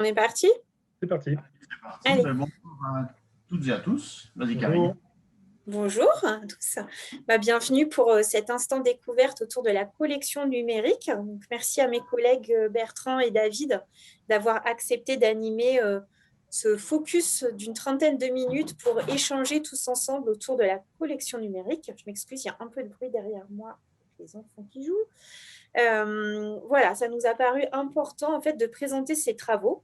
est parti? C'est parti. C'est parti. Allez. Bonjour à toutes et à tous. Vas-y, Bonjour. Karine. Bonjour à tous. Bienvenue pour cet instant découverte autour de la collection numérique. Donc, merci à mes collègues Bertrand et David d'avoir accepté d'animer ce focus d'une trentaine de minutes pour échanger tous ensemble autour de la collection numérique. Je m'excuse, il y a un peu de bruit derrière moi, les enfants qui jouent. Voilà, ça nous a paru important en fait de présenter ces travaux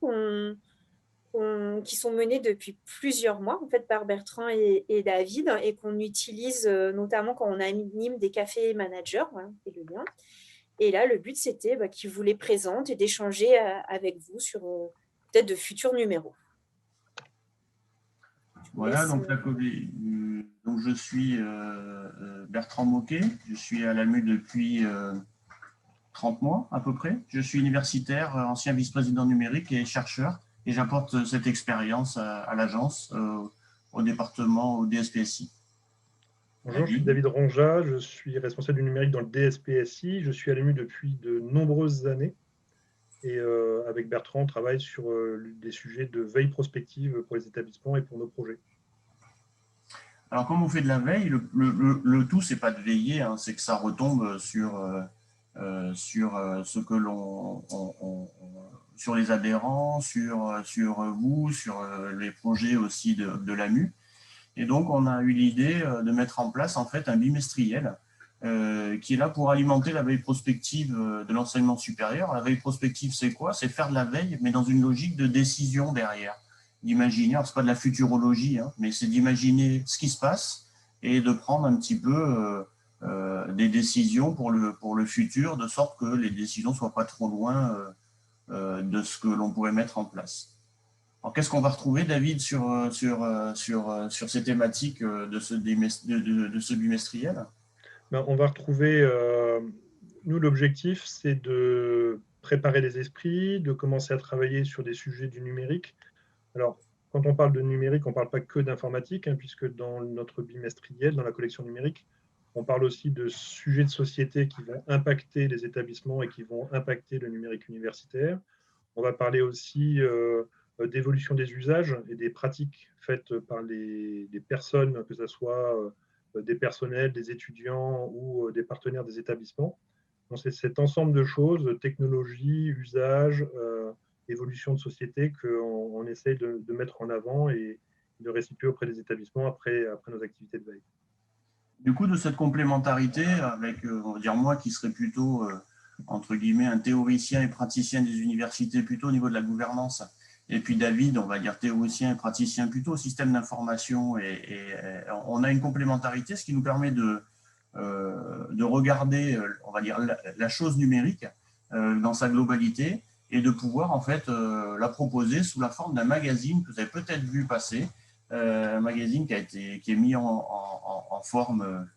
qui sont menés depuis plusieurs mois en fait, par Bertrand et David et qu'on utilise notamment quand on anime des cafés managers, voilà, et le lien. Et là, le but, c'était qu'ils vous les présentent et d'échanger avec vous sur peut-être de futurs numéros. Voilà, donc je suis Bertrand Moquet, je suis à l'AMU depuis 30 mois à peu près. Je suis universitaire, ancien vice-président numérique et chercheur, et j'apporte cette expérience à l'agence, au département, au DSPSI. Bonjour, je suis David Ronja, je suis responsable du numérique dans le DSPSI. Je suis à l'AMU depuis de nombreuses années et avec Bertrand, on travaille sur des sujets de veille prospective pour les établissements et pour nos projets. Alors, comme on fait de la veille, le tout, c'est pas de veiller, hein, c'est que ça retombe sur ce que sur les adhérents, sur vous, sur les projets aussi de l'AMU. Et donc, on a eu l'idée de mettre en place en fait un bimestriel qui est là pour alimenter la veille prospective de l'enseignement supérieur. La veille prospective, c'est quoi? C'est faire de la veille, mais dans une logique de décision derrière. D'imaginer, alors c'est pas de la futurologie, hein, mais c'est d'imaginer ce qui se passe et de prendre un petit peu des décisions pour le futur, de sorte que les décisions ne soient pas trop loin de ce que l'on pourrait mettre en place. Alors, qu'est-ce qu'on va retrouver, David, sur ces thématiques de ce bimestriel? On va retrouver, nous, l'objectif, c'est de préparer les esprits, de commencer à travailler sur des sujets du numérique. Alors, quand on parle de numérique, on ne parle pas que d'informatique, hein, puisque dans notre bimestriel, dans la collection numérique, on parle aussi de sujets de société qui vont impacter les établissements et qui vont impacter le numérique universitaire. On va parler aussi d'évolution des usages et des pratiques faites par les personnes, que ce soit des personnels, des étudiants ou des partenaires des établissements. Donc, c'est cet ensemble de choses, technologie, usage, évolution de société qu'on essaye de mettre en avant et de restituer auprès des établissements après nos activités de veille. Du coup, de cette complémentarité avec, on va dire moi, qui serais plutôt, entre guillemets, un théoricien et praticien des universités, plutôt au niveau de la gouvernance, et puis David, on va dire théoricien et praticien plutôt au système d'information, et on a une complémentarité, ce qui nous permet de regarder, on va dire, la chose numérique dans sa globalité, et de pouvoir en fait la proposer sous la forme d'un magazine que vous avez peut-être vu passer, un magazine qui est mis en forme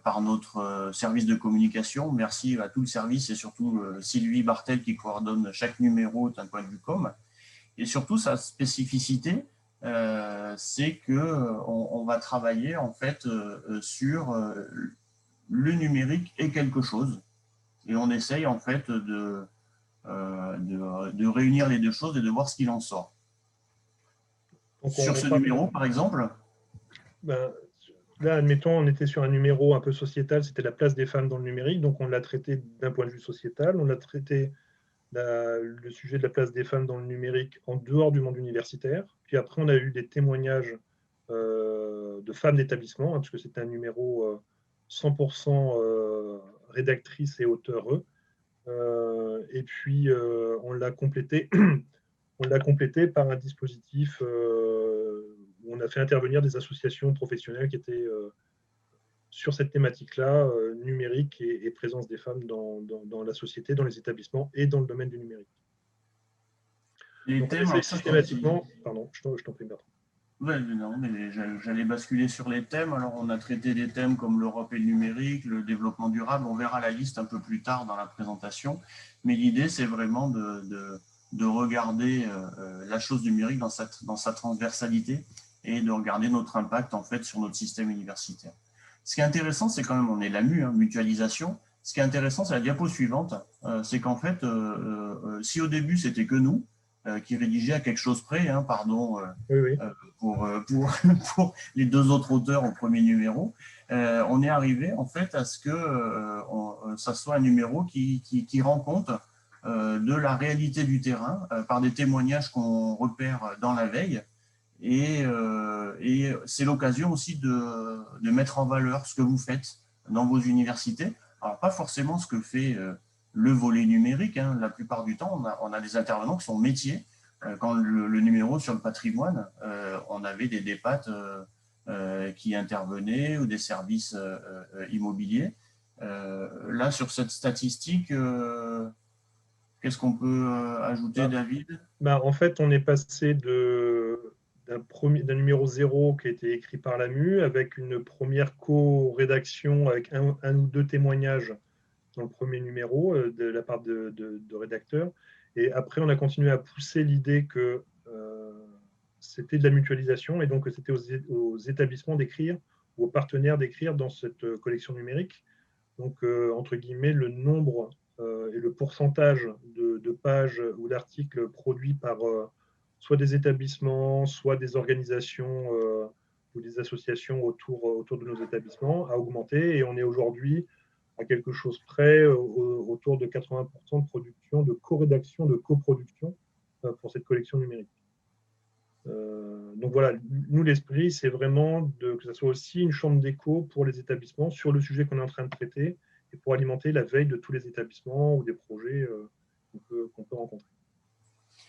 par notre service de communication. Merci à tout le service et surtout Sylvie Bartel qui coordonne chaque numéro d'un point de vue com. Et surtout, sa spécificité, c'est qu'on va travailler en fait sur le numérique et quelque chose. Et on essaye en fait de réunir les deux choses et de voir ce qu'il en sort. Donc, sur ce numéro, par exemple, là, admettons, on était sur un numéro un peu sociétal, c'était la place des femmes dans le numérique, donc on l'a traité d'un point de vue sociétal, on a traité le sujet de la place des femmes dans le numérique en dehors du monde universitaire, puis après on a eu des témoignages de femmes d'établissement, hein, parce que c'était un numéro 100% rédactrice et auteur, et puis on l'a complété par un dispositif où on a fait intervenir des associations professionnelles qui étaient sur cette thématique-là, numérique et présence des femmes dans la société, dans les établissements et dans le domaine du numérique. Donc, on essaie systématiquement… Pardon, je t'en prie, Bertrand. Ouais, non, mais j'allais basculer sur les thèmes. Alors, on a traité des thèmes comme l'Europe et le numérique, le développement durable. On verra la liste un peu plus tard dans la présentation. Mais l'idée, c'est vraiment de regarder la chose numérique dans sa transversalité et de regarder notre impact en fait sur notre système universitaire. Ce qui est intéressant, c'est quand même, on est l'AMU, hein, mutualisation. Ce qui est intéressant, c'est la diapo suivante. C'est qu'en fait, si au début, c'était que nous, qui rédigeait à quelque chose près, hein, pardon, Oui. pour les deux autres auteurs au premier numéro, on est arrivé en fait à ce que ça soit un numéro qui rend compte de la réalité du terrain par des témoignages qu'on repère dans la veille. Et c'est l'occasion aussi de mettre en valeur ce que vous faites dans vos universités. Alors, pas forcément ce que fait le volet numérique. Hein. La plupart du temps, on a des intervenants qui sont métiers. Quand le numéro sur le patrimoine, on avait des DPAT qui intervenaient ou des services immobiliers. Là, sur cette statistique, qu'est-ce qu'on peut ajouter, David? En fait, on est passé d'un numéro 0 qui a été écrit par l'AMU avec une première co-rédaction avec un ou deux témoignages dans le premier numéro de la part de rédacteurs. Et après, on a continué à pousser l'idée que c'était de la mutualisation et donc que c'était aux établissements d'écrire ou aux partenaires d'écrire dans cette collection numérique. Donc, entre guillemets, le nombre et le pourcentage de pages ou d'articles produits par soit des établissements, soit des organisations ou des associations autour de nos établissements a augmenté et on est aujourd'hui à quelque chose près, autour de 80% de production, de co-rédaction, de coproduction pour cette collection numérique. Donc voilà, nous, l'esprit, c'est vraiment que ce soit aussi une chambre d'écho pour les établissements sur le sujet qu'on est en train de traiter et pour alimenter la veille de tous les établissements ou des projets qu'on peut rencontrer.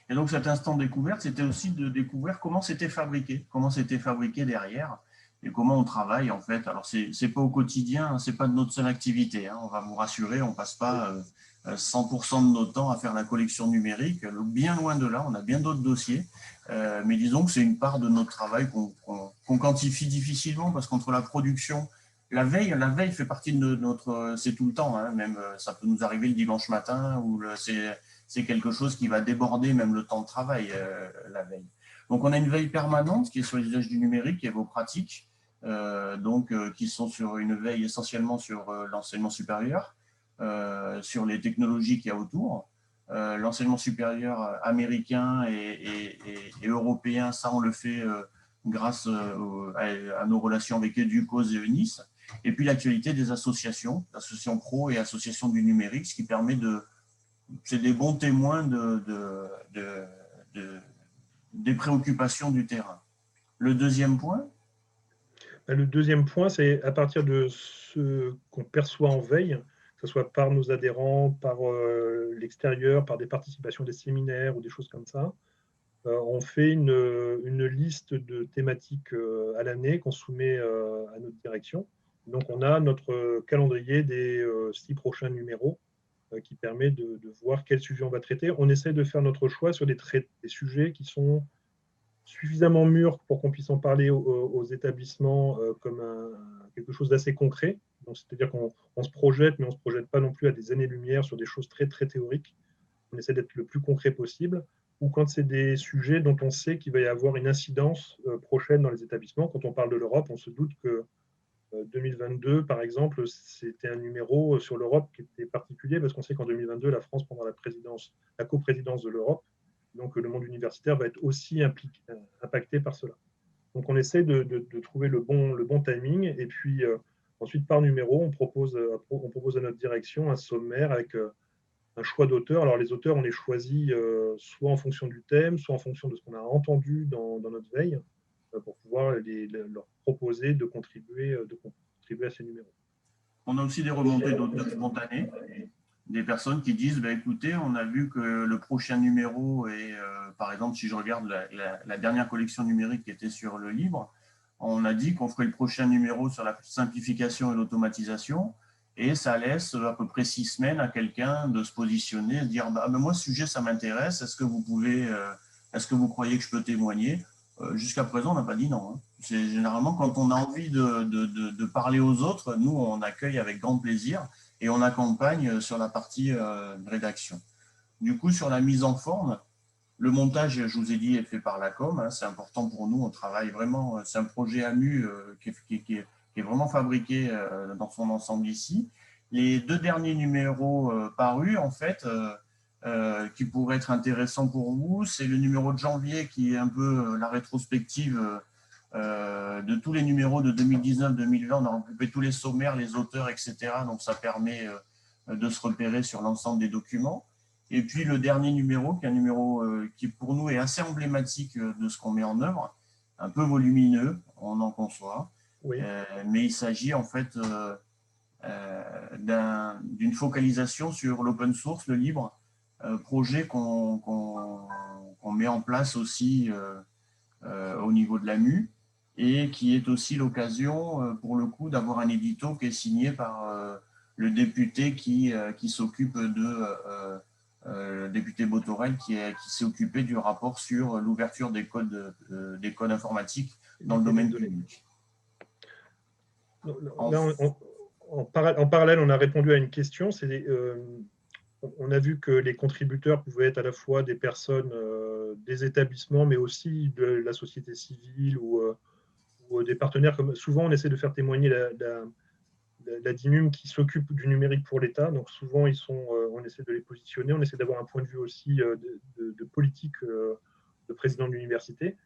Et donc cet instant découverte, c'était aussi de découvrir comment c'était fabriqué derrière et comment on travaille en fait. Alors c'est pas au quotidien, hein, c'est pas de notre seule activité. Hein, on va vous rassurer, on passe pas 100% de notre temps à faire la collection numérique. Bien loin de là, on a bien d'autres dossiers. Mais disons que c'est une part de notre travail qu'on quantifie difficilement parce qu'entre la production, la veille fait partie de notre, c'est tout le temps. Hein, même ça peut nous arriver le dimanche matin ou c'est quelque chose qui va déborder même le temps de travail la veille. Donc, on a une veille permanente qui est sur les usages du numérique et vos pratiques, qui sont sur une veille essentiellement sur l'enseignement supérieur, sur les technologies qu'il y a autour. L'enseignement supérieur américain et européen, ça, on le fait grâce à nos relations avec Educos et UNIS. Et puis, l'actualité des associations pro et associations du numérique, ce qui permet c'est des bons témoins des préoccupations du terrain. Le deuxième point? Le deuxième point, c'est à partir de ce qu'on perçoit en veille, que ce soit par nos adhérents, par l'extérieur, par des participations des séminaires ou des choses comme ça, on fait une liste de thématiques à l'année qu'on soumet à notre direction. Donc, on a notre calendrier des 6 prochains numéros qui permet de voir quel sujet on va traiter. On essaie de faire notre choix sur des sujets qui sont suffisamment mûrs pour qu'on puisse en parler aux établissements comme quelque chose d'assez concret. C'est-à-dire qu'on se projette, mais on ne se projette pas non plus à des années-lumière sur des choses très, très théoriques. On essaie d'être le plus concret possible. Ou quand c'est des sujets dont on sait qu'il va y avoir une incidence prochaine dans les établissements. Quand on parle de l'Europe, on se doute que 2022, par exemple, c'était un numéro sur l'Europe qui était particulier parce qu'on sait qu'en 2022, la France prendra la coprésidence de l'Europe. Donc, le monde universitaire va être aussi impacté par cela. Donc, on essaie de trouver le bon timing. Et puis, ensuite, par numéro, on propose à notre direction un sommaire avec un choix d'auteurs. Alors, les auteurs, on les choisit soit en fonction du thème, soit en fonction de ce qu'on a entendu dans notre veille, pour pouvoir leur proposer de contribuer à ces numéros. On a aussi des remontées d'auteurs spontanés, des personnes qui disent écoutez, on a vu que le prochain numéro est, par exemple, si je regarde la dernière collection numérique qui était sur le livre, on a dit qu'on ferait le prochain numéro sur la simplification et l'automatisation. Et ça laisse à peu près 6 semaines à quelqu'un de se positionner, de dire moi, ce sujet, ça m'intéresse. Est-ce que vous croyez que je peux témoigner? Jusqu'à présent, on n'a pas dit non. Hein. C'est généralement quand on a envie de parler aux autres, nous, on accueille avec grand plaisir et on accompagne sur la partie rédaction. Du coup, sur la mise en forme, le montage, je vous ai dit, est fait par la com. Hein, c'est important pour nous. On travaille vraiment. C'est un projet AMU qui est vraiment fabriqué dans son ensemble ici. Les 2 derniers numéros parus, en fait, qui pourrait être intéressant pour vous. C'est le numéro de janvier qui est un peu la rétrospective de tous les numéros de 2019-2020. On a regroupé tous les sommaires, les auteurs, etc. Donc, ça permet de se repérer sur l'ensemble des documents. Et puis, le dernier numéro, qui est un numéro qui, pour nous, est assez emblématique de ce qu'on met en œuvre, un peu volumineux, on en conçoit. Oui. Mais il s'agit en fait d'une focalisation sur l'open source, le libre, projet qu'on met en place aussi au niveau de l'AMU et qui est aussi l'occasion, pour le coup, d'avoir un édito qui est signé par le député qui s'occupe le député Botorel qui s'est occupé du rapport sur l'ouverture des codes informatiques dans le domaine public. Là, en parallèle, on a répondu à une question. On a vu que les contributeurs pouvaient être à la fois des personnes des établissements, mais aussi de la société civile ou des partenaires. Comme souvent, on essaie de faire témoigner la DINUM qui s'occupe du numérique pour l'État. Donc souvent, on essaie de les positionner. On essaie d'avoir un point de vue aussi de politique de président de l'université.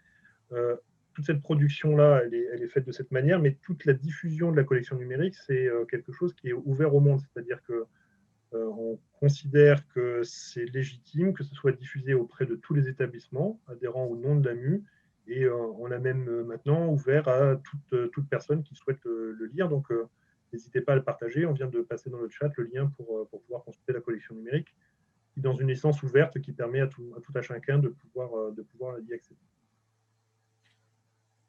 Toute cette production-là, elle est faite de cette manière, mais toute la diffusion de la collection numérique, c'est quelque chose qui est ouvert au monde. C'est-à-dire que on considère que c'est légitime que ce soit diffusé auprès de tous les établissements, adhérents ou non de l'AMU, et on a même maintenant ouvert à toute personne qui souhaite le lire. Donc, n'hésitez pas à le partager. On vient de passer dans le chat le lien pour pouvoir consulter la collection numérique, qui est dans une licence ouverte qui permet à tout à chacun de pouvoir y accéder.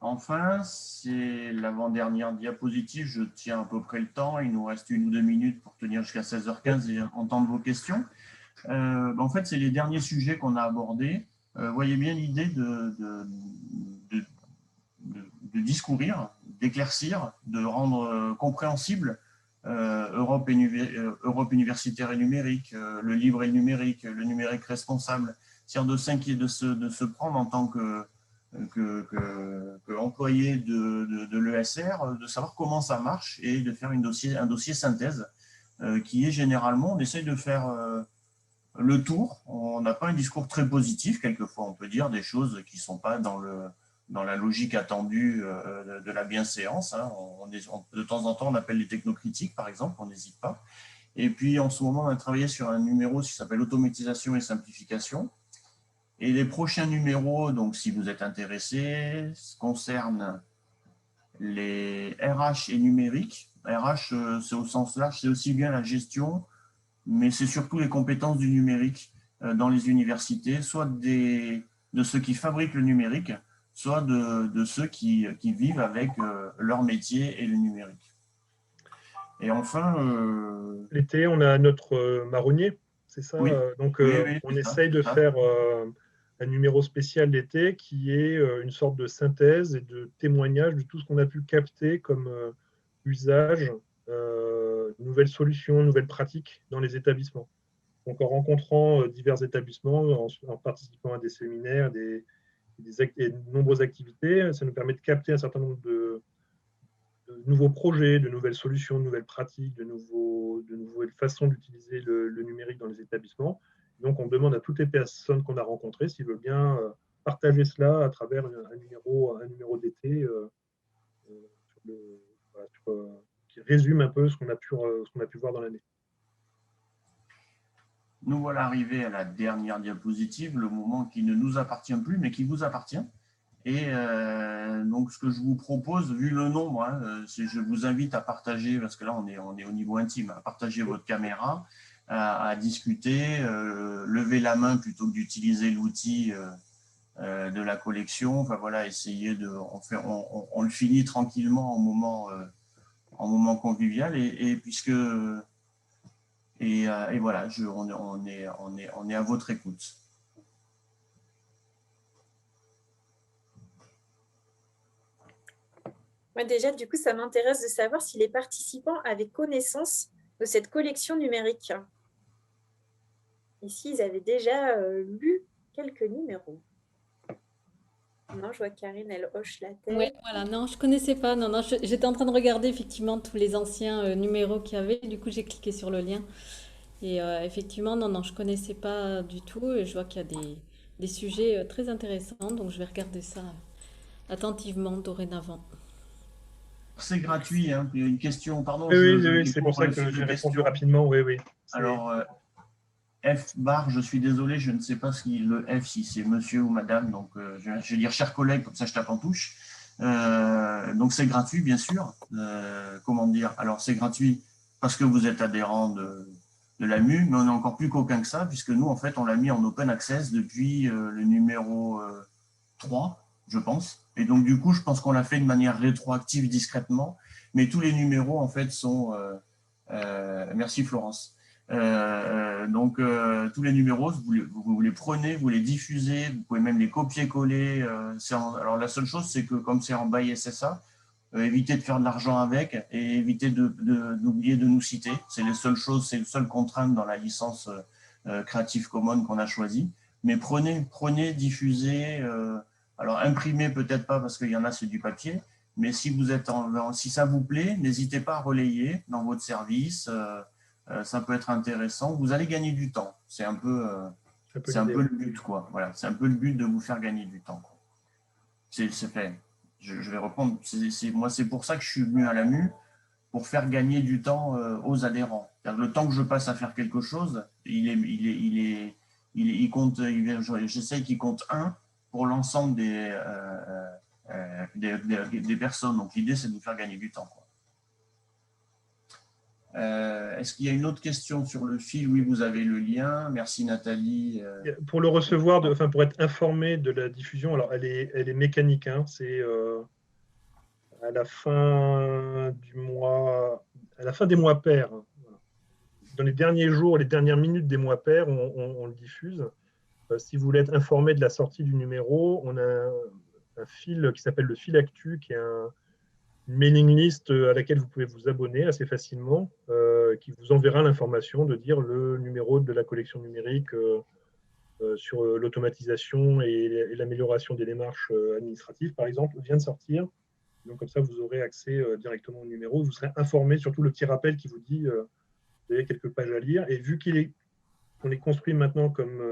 Enfin, c'est l'avant-dernière diapositive. Je tiens à peu près le temps. Il nous reste 1 ou 2 minutes pour tenir jusqu'à 16h15 et entendre vos questions. En fait, c'est les derniers sujets qu'on a abordés. Voyez bien l'idée de discourir, d'éclaircir, de rendre compréhensible Europe universitaire et numérique, le libre et le numérique responsable, c'est-à-dire de se prendre en tant qu'employé de l'ESR, de savoir comment ça marche et de faire un dossier synthèse qui est généralement, on essaye de faire le tour. On n'a pas un discours très positif, quelquefois on peut dire des choses qui ne sont pas dans la logique attendue de la bienséance. Hein. De temps en temps, on appelle les technocritiques, par exemple, on n'hésite pas. Et puis, en ce moment, on a travaillé sur un numéro qui s'appelle Automatisation et simplification. Et les prochains numéros, donc si vous êtes intéressés, concernent les RH et numérique. RH, c'est au sens large, c'est aussi bien la gestion, mais c'est surtout les compétences du numérique dans les universités, soit de ceux qui fabriquent le numérique, soit de ceux qui vivent avec leur métier et le numérique. Et enfin… L'été, on a notre marronnier, c'est ça? Oui. Donc, Oui, on essaye de faire un numéro spécial d'été qui est une sorte de synthèse et de témoignage de tout ce qu'on a pu capter comme usage, nouvelles solutions, nouvelles pratiques dans les établissements. Donc, en rencontrant divers établissements, en participant à des séminaires, et de nombreuses activités, ça nous permet de capter un certain nombre de nouveaux projets, de nouvelles solutions, de nouvelles pratiques, de nouvelles façons d'utiliser le numérique dans les établissements. Donc, on demande à toutes les personnes qu'on a rencontrées s'ils veulent bien partager cela à travers un numéro d'été qui résume un peu ce qu'on a pu voir dans l'année. Nous voilà arrivés à la dernière diapositive, le moment qui ne nous appartient plus, mais qui vous appartient. Et donc, ce que je vous propose, vu le nombre, je vous invite à partager, parce que là, on est au niveau intime, à partager votre caméra, à discuter, lever la main plutôt que d'utiliser l'outil de la collection. Enfin, voilà, essayer on le finit tranquillement en moment convivial. Et voilà, on est à votre écoute. Moi, déjà, du coup, ça m'intéresse de savoir si les participants avaient connaissance de cette collection numérique. Et s'ils avaient déjà lu quelques numéros. Non, je vois Karine, elle hoche la tête. Oui, voilà, non, je connaissais pas. Non, j'étais en train de regarder effectivement tous les anciens numéros qu'il y avait. Du coup, j'ai cliqué sur le lien. Et effectivement, non, je connaissais pas du tout et je vois qu'il y a des sujets très intéressants, donc je vais regarder ça attentivement dorénavant. C'est gratuit, hein. Il y a une question, pardon, Oui, oui, oui, oui, il c'est pour m'ouvre ça le que fil de j'ai répondu questions. rapidement. Oui, oui. Alors, F bar, je suis désolé, je ne sais pas si le F, si c'est monsieur ou madame, donc je vais dire cher collègue, comme ça je tape en touche. Donc c'est gratuit, bien sûr. Comment dire? Alors c'est gratuit parce que vous êtes adhérent de l'AMU, mais on est encore plus qu'aucun que ça, puisque nous, en fait, on l'a mis en open access depuis le numéro 3, je pense. Et donc, du coup, je pense qu'on l'a fait de manière rétroactive, discrètement, mais tous les numéros, en fait, sont… merci Florence. Donc, tous les numéros, vous les prenez, vous les diffusez, vous pouvez même les copier-coller. Alors, la seule chose, c'est que comme c'est en bail SSA, évitez de faire de l'argent avec et évitez d'oublier de nous citer. C'est les seules choses, c'est les seules contraintes dans la licence Creative Commons qu'on a choisie. Mais prenez, diffusez. Alors, imprimez peut-être pas parce qu'il y en a, c'est du papier. Mais si vous êtes si ça vous plaît, n'hésitez pas à relayer dans votre service. Ça peut être intéressant. Vous allez gagner du temps. C'est un peu le but, quoi. Voilà, c'est un peu le but de vous faire gagner du temps, quoi. C'est fait. Je vais reprendre. Moi, c'est pour ça que je suis venu à l'AMU, pour faire gagner du temps aux adhérents. Le temps que je passe à faire quelque chose, il compte. J'essaye qu'il compte un pour l'ensemble des personnes. Donc l'idée, c'est de vous faire gagner du temps, quoi. Est-ce qu'il y a une autre question sur le fil? Oui, vous avez le lien. Merci Nathalie. Pour le recevoir, pour être informé de la diffusion, alors elle est mécanique. Hein, c'est à la fin du mois, à la fin des mois pairs. Hein, voilà. Dans les derniers jours, les dernières minutes des mois pairs, on le diffuse. Si vous voulez être informé de la sortie du numéro, on a un fil qui s'appelle le fil Actu, qui est une mailing list à laquelle vous pouvez vous abonner assez facilement, qui vous enverra l'information de dire le numéro de la collection numérique sur l'automatisation et l'amélioration des démarches administratives, par exemple, vient de sortir. Donc comme ça, vous aurez accès directement au numéro. Vous serez informé, surtout le petit rappel qui vous dit vous avez quelques pages à lire. Et vu qu'on est construit maintenant comme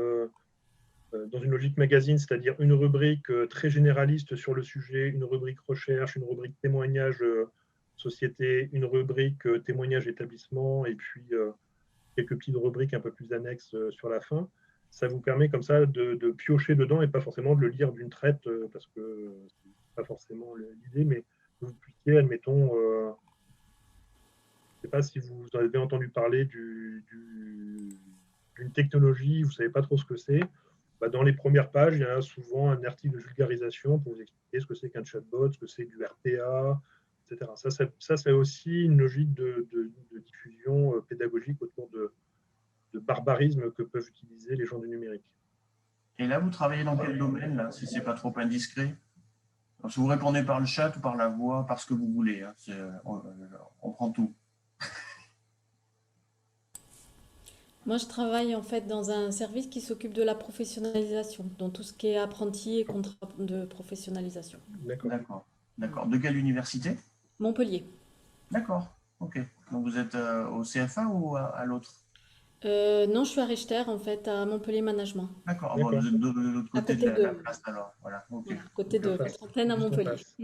dans une logique magazine, c'est-à-dire une rubrique très généraliste sur le sujet, une rubrique recherche, une rubrique témoignage société, une rubrique témoignage établissement, et puis quelques petites rubriques un peu plus annexes sur la fin. Ça vous permet comme ça de piocher dedans et pas forcément de le lire d'une traite parce que c'est pas forcément l'idée, mais que vous puissiez, admettons, je ne sais pas si vous avez entendu parler d'une technologie, vous ne savez pas trop ce que c'est. Bah, dans les premières pages, il y a souvent un article de vulgarisation pour vous expliquer ce que c'est qu'un chatbot, ce que c'est du RPA, etc. Ça c'est aussi une logique de diffusion pédagogique autour de barbarisme que peuvent utiliser les gens du numérique. Et là, vous travaillez dans quel domaine, là, si ce n'est pas trop indiscret? Alors, si vous répondez par le chat ou par la voix, par ce que vous voulez, hein, on prend tout. Moi, je travaille en fait dans un service qui s'occupe de la professionnalisation, dans tout ce qui est apprenti et contrat de professionnalisation. D'accord. De quelle université? Montpellier. D'accord, ok. Donc vous êtes au CFA ou à l'autre? Non, je suis à Richter en fait, à Montpellier Management. D'accord, bon, vous êtes de l'autre À côté côté de la de, place alors. Voilà, ok. voilà, à côté de Face, votre antenne à juste en Montpellier. face.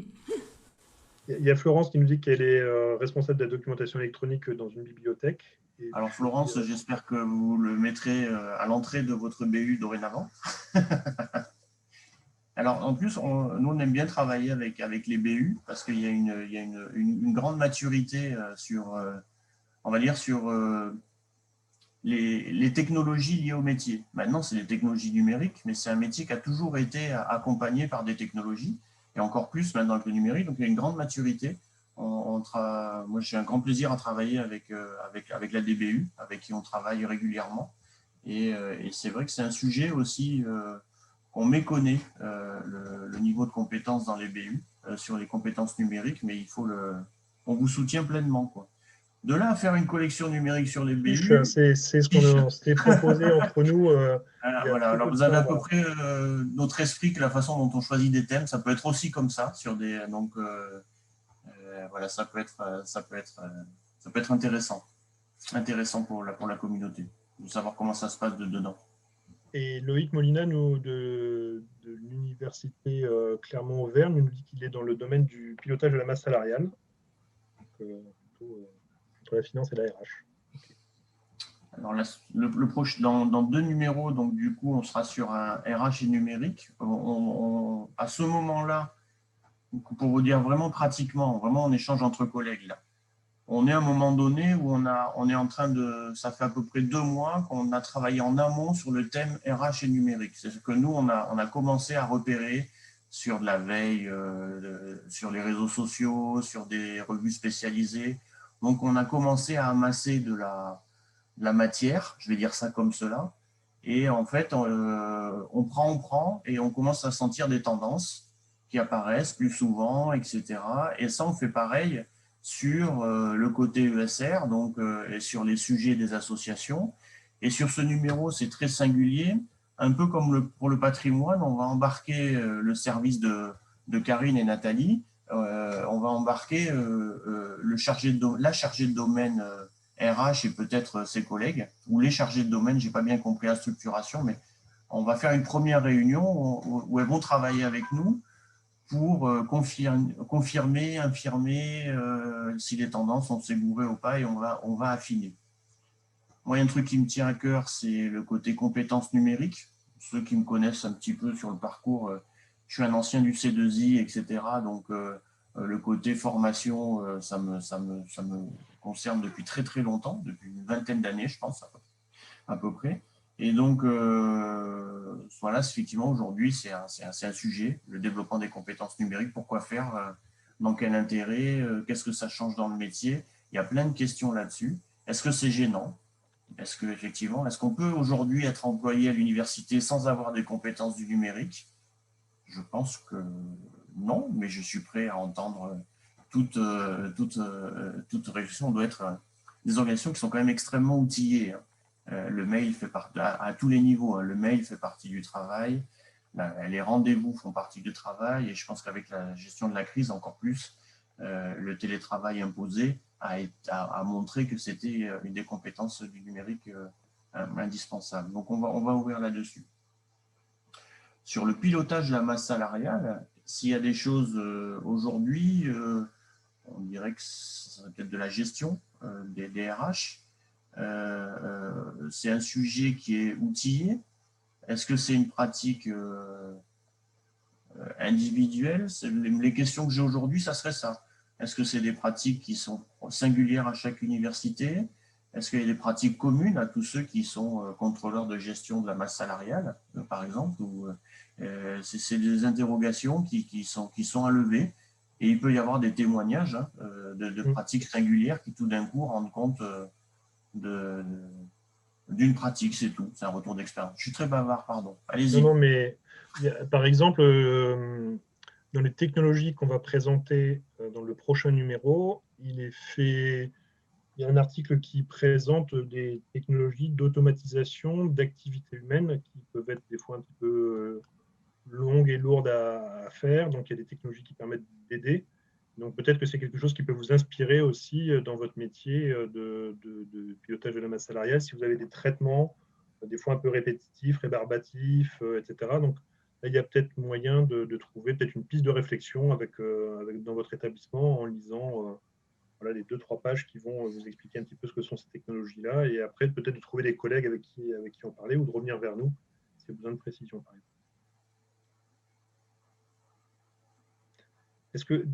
Il y a Florence qui nous dit qu'elle est responsable de la documentation électronique dans une bibliothèque. Et Alors puis, Florence, j'espère que vous le mettrez à l'entrée de votre BU dorénavant. Alors en plus, nous on aime bien travailler avec les BU parce qu'il y a une grande maturité sur, on va dire, sur les technologies liées au métier. Maintenant, c'est les technologies numériques, mais c'est un métier qui a toujours été accompagné par des technologies, et encore plus maintenant avec le numérique. Donc, il y a une grande maturité. Moi, j'ai un grand plaisir à travailler avec la DBU, avec qui on travaille régulièrement. Et c'est vrai que c'est un sujet aussi qu'on méconnaît, le niveau de compétences dans les BU, sur les compétences numériques, mais on vous soutient pleinement, quoi. De là à faire une collection numérique sur les BU, c'est ce qu'on s'était proposé entre nous. voilà. Alors vous avez à peu près notre esprit, que la façon dont on choisit des thèmes, ça peut être aussi comme ça sur des. Donc voilà, ça peut être intéressant pour la communauté. de savoir comment ça se passe dedans. Et Loïc Molina, de l'université Clermont-Auvergne, nous dit qu'il est dans le domaine du pilotage de la masse salariale, donc, plutôt entre la finance et la RH. Okay. Alors dans 2 numéros, donc du coup, on sera sur un RH et numérique. À ce moment-là, pour vous dire vraiment pratiquement, vraiment on échange entre collègues là. On est à un moment donné où on est en train de, ça fait à peu près 2 mois qu'on a travaillé en amont sur le thème RH et numérique. C'est ce que nous, on a commencé à repérer sur de la veille, sur les réseaux sociaux, sur des revues spécialisées. Donc, on a commencé à amasser de la matière, je vais dire ça comme cela. Et en fait, on prend et on commence à sentir des tendances qui apparaissent plus souvent, etc. Et ça, on fait pareil sur le côté ESR, donc et sur les sujets des associations. Et sur ce numéro, c'est très singulier, un peu comme pour le patrimoine, on va embarquer le service de Karine et Nathalie, on va embarquer la chargée de domaine RH et peut-être ses collègues, ou les chargés de domaine, je n'ai pas bien compris la structuration, mais on va faire une première réunion où elles vont travailler avec nous pour confirmer, infirmer si les tendances ont s'égouré ou pas, et on va affiner. Moi, il y a un truc qui me tient à cœur, c'est le côté compétences numériques. Ceux qui me connaissent un petit peu sur le parcours, je suis un ancien du C2I, etc. Donc, le côté formation, ça me concerne depuis très très longtemps, depuis une vingtaine d'années, je pense, à peu près. Et donc, voilà, effectivement, aujourd'hui, c'est un sujet, le développement des compétences numériques. Pourquoi faire dans quel intérêt qu'est-ce que ça change dans le métier? Il y a plein de questions là-dessus. Est-ce que c'est gênant? Est-ce qu'on peut aujourd'hui être employé à l'université sans avoir des compétences du numérique? Je pense que non, mais je suis prêt à entendre toute réflexion. On doit être des organisations qui sont quand même extrêmement outillées. Le mail fait partie, à tous les niveaux, le mail fait partie du travail, les rendez-vous font partie du travail, et je pense qu'avec la gestion de la crise, encore plus, le télétravail imposé a montré que c'était une des compétences du numérique indispensable. Donc, on va ouvrir là-dessus. Sur le pilotage de la masse salariale, s'il y a des choses aujourd'hui, on dirait que c'est peut-être de la gestion des RH. C'est un sujet qui est outillé. Est-ce que c'est une pratique individuelle? Les questions que j'ai aujourd'hui, ça serait ça. Est-ce que c'est des pratiques qui sont singulières à chaque université? Est-ce qu'il y a des pratiques communes à tous ceux qui sont contrôleurs de gestion de la masse salariale, par exemple? C'est des interrogations qui sont à lever. Et il peut y avoir des témoignages de pratiques singulières qui, tout d'un coup, rendent compte d'une pratique, c'est tout. C'est un retour d'expérience. Je suis très bavard, pardon. Allez-y. Non, mais par exemple, dans les technologies qu'on va présenter dans le prochain numéro, il y a un article qui présente des technologies d'automatisation d'activités humaines qui peuvent être des fois un petit peu longues et lourdes à faire. Donc, il y a des technologies qui permettent d'aider. Donc, peut-être que c'est quelque chose qui peut vous inspirer aussi dans votre métier de pilotage de la masse salariale, si vous avez des traitements, des fois un peu répétitifs, rébarbatifs, etc. Donc, là, il y a peut-être moyen de trouver peut-être une piste de réflexion dans votre établissement en lisant voilà, les 2-3 pages qui vont vous expliquer un petit peu ce que sont ces technologies-là, et après peut-être de trouver des collègues avec qui en parler ou de revenir vers nous si vous avez besoin de précision, par exemple. Est-ce que,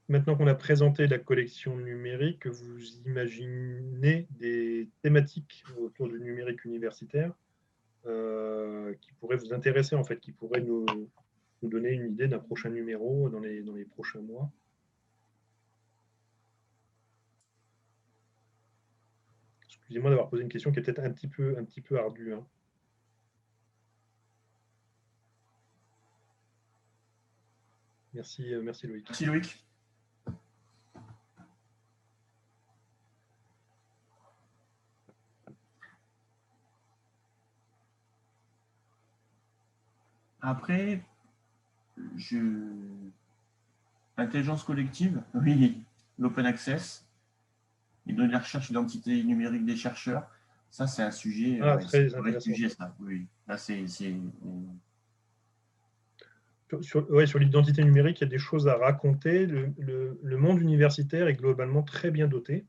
maintenant qu'on a présenté la collection numérique, vous imaginez des thématiques autour du numérique universitaire qui pourraient vous intéresser, en fait, qui pourraient nous donner une idée d'un prochain numéro dans les prochains mois? Excusez-moi d'avoir posé une question qui est peut-être un petit peu ardue. Hein. Merci Loïc. Merci Loïc. Après, l'intelligence collective, oui, l'open access, les données de recherche, l'identité numérique des chercheurs. Ça, c'est un sujet, très c'est un vrai intéressant. sujet, ça. Oui, là, c'est Sur l'identité numérique, il y a des choses à raconter. Le monde universitaire est globalement très bien doté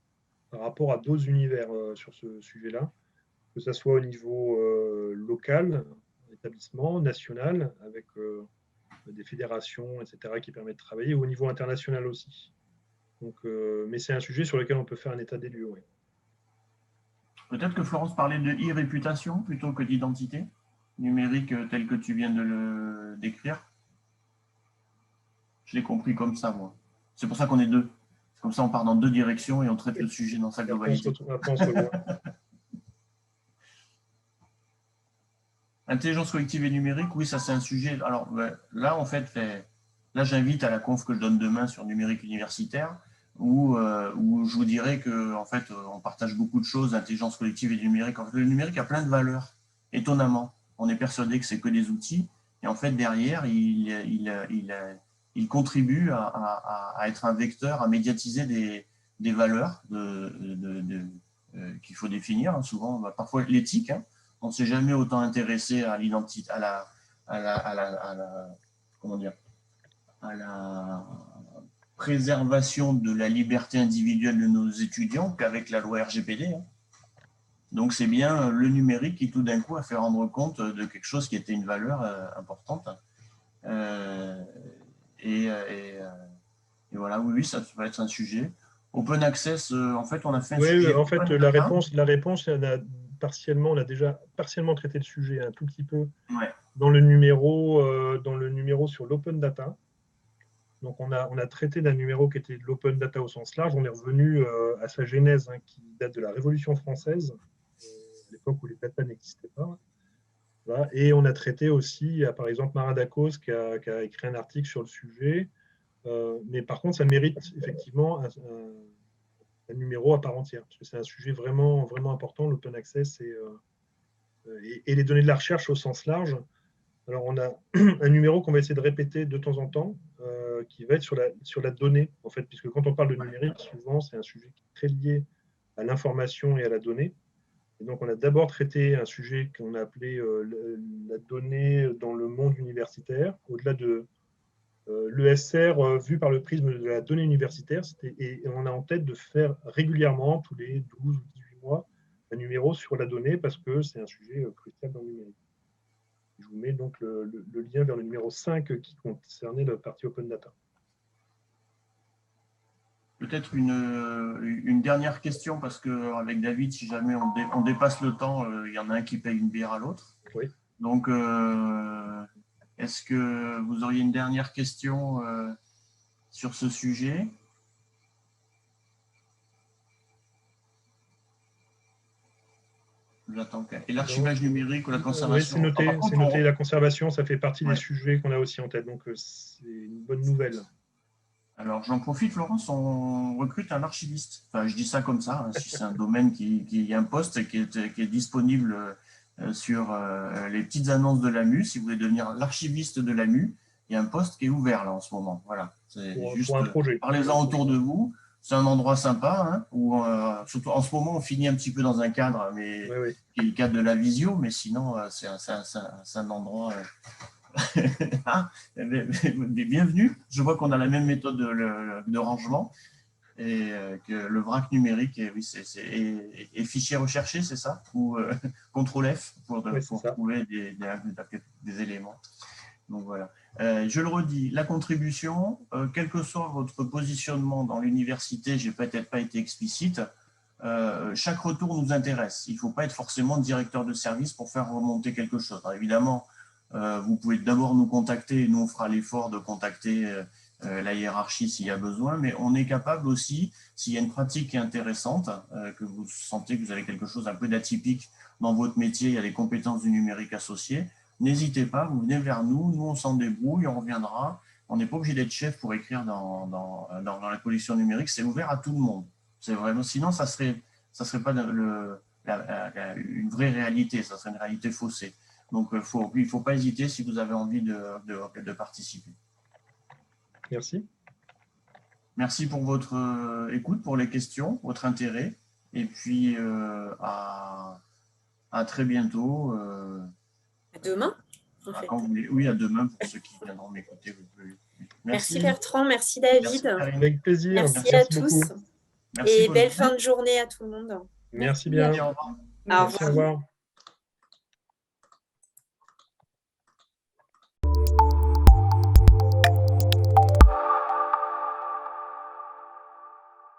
par rapport à d'autres univers sur ce sujet-là, que ce soit au niveau local, établissement, national, avec des fédérations, etc., qui permettent de travailler, ou au niveau international aussi. Donc, mais c'est un sujet sur lequel on peut faire un état des lieux. Oui. Peut-être que Florence parlait de e-réputation plutôt que d'identité numérique tel que tu viens de le décrire. Je l'ai compris comme ça, moi. C'est pour ça qu'on est deux. Comme ça, on part dans deux directions et on traite le sujet dans sa globalité. Après, on se rejoint. Intelligence collective et numérique, oui, ça c'est un sujet. Alors là, en fait, là j'invite à la conf que je donne demain sur numérique universitaire, où je vous dirais que en fait, on partage beaucoup de choses, intelligence collective et numérique. En fait, le numérique a plein de valeurs, étonnamment. On est persuadé que c'est que des outils, et en fait, derrière, il contribue à être un vecteur, à médiatiser des valeurs qu'il faut définir, hein, souvent, parfois l'éthique, hein. On ne s'est jamais autant intéressé à l'identité, comment dire, à la préservation de la liberté individuelle de nos étudiants qu'avec la loi RGPD. Hein. Donc c'est bien le numérique qui tout d'un coup a fait rendre compte de quelque chose qui était une valeur importante. Et voilà, oui, ça va être un sujet. Open access, en fait, on a fait un Oui, sujet. en fait, la réponse, on a déjà partiellement traité le sujet un tout petit peu Ouais. dans le numéro sur l'open data. Donc, on a traité d'un numéro qui était de l'open data au sens large. On est revenu à sa genèse, hein, qui date de la Révolution française, à l'époque où les data n'existaient pas. Voilà. Et on a traité aussi, par exemple, Mara Dacos qui a écrit un article sur le sujet. Mais par contre, ça mérite effectivement un numéro à part entière, parce que c'est un sujet vraiment, vraiment important, l'open access et les données de la recherche au sens large. Alors, on a un numéro qu'on va essayer de répéter de temps en temps, qui va être sur la donnée, en fait, puisque quand on parle de numérique, souvent, c'est un sujet qui est très lié à l'information et à la donnée. Et donc, on a d'abord traité un sujet qu'on a appelé la donnée dans le monde universitaire, au-delà de l'ESR vu par le prisme de la donnée universitaire. Et on a en tête de faire régulièrement, tous les 12 ou 18 mois, un numéro sur la donnée, parce que c'est un sujet crucial dans le numérique. Je vous mets donc le lien vers le numéro 5 qui concernait la partie Open Data. Peut-être une dernière question, parce qu'avec David, si jamais on dépasse le temps, il y en a un qui paye une bière à l'autre. Oui. Donc, est-ce que vous auriez une dernière question sur ce sujet ? Et l'archivage numérique ou la conservation ? Oui, c'est noté. La conservation, ça fait partie des sujets qu'on a aussi en tête. Donc, c'est une bonne nouvelle. Alors, j'en profite, Florence, on recrute un archiviste. Enfin, je dis ça comme ça, hein, si c'est un domaine qui y a un poste qui est disponible sur les petites annonces de l'AMU. Si vous voulez devenir l'archiviste de l'AMU, il y a un poste qui est ouvert là en ce moment. Voilà. Pour un projet. Parlez-en autour de vous. C'est un endroit sympa, hein, où surtout en ce moment, on finit un petit peu dans un cadre, mais qui est le cadre de la visio, mais sinon, c'est un endroit. Bienvenue. Je vois qu'on a la même méthode de rangement et que le vrac numérique est fichier recherché, c'est ça? Ou CTRL F pour trouver des éléments. Donc voilà. Je le redis, la contribution, quel que soit votre positionnement dans l'université, j'ai peut-être pas été explicite, chaque retour nous intéresse. Il ne faut pas être forcément directeur de service pour faire remonter quelque chose. Alors, évidemment, vous pouvez d'abord nous contacter et nous on fera l'effort de contacter la hiérarchie s'il y a besoin, mais on est capable aussi, s'il y a une pratique qui est intéressante, que vous sentez que vous avez quelque chose un peu d'atypique dans votre métier, il y a des compétences du numérique associées, n'hésitez pas, vous venez vers nous, nous on s'en débrouille, on reviendra. On n'est pas obligé d'être chef pour écrire dans la collection numérique, c'est ouvert à tout le monde. C'est vraiment, sinon ça serait pas une vraie réalité, ça serait une réalité faussée. Donc, il ne faut pas hésiter si vous avez envie de participer. Merci. Merci pour votre écoute, pour les questions, votre intérêt. Et puis, À très bientôt. À demain, en fait. Quand vous voulez. Oui, à demain pour ceux qui viendront m'écouter. Merci Bertrand, merci David. Merci, Karine. Avec plaisir. Merci à beaucoup. tous. Merci, Et bonne belle journée. fin de journée à tout le monde. Merci bien. Au revoir. Au Merci, au revoir.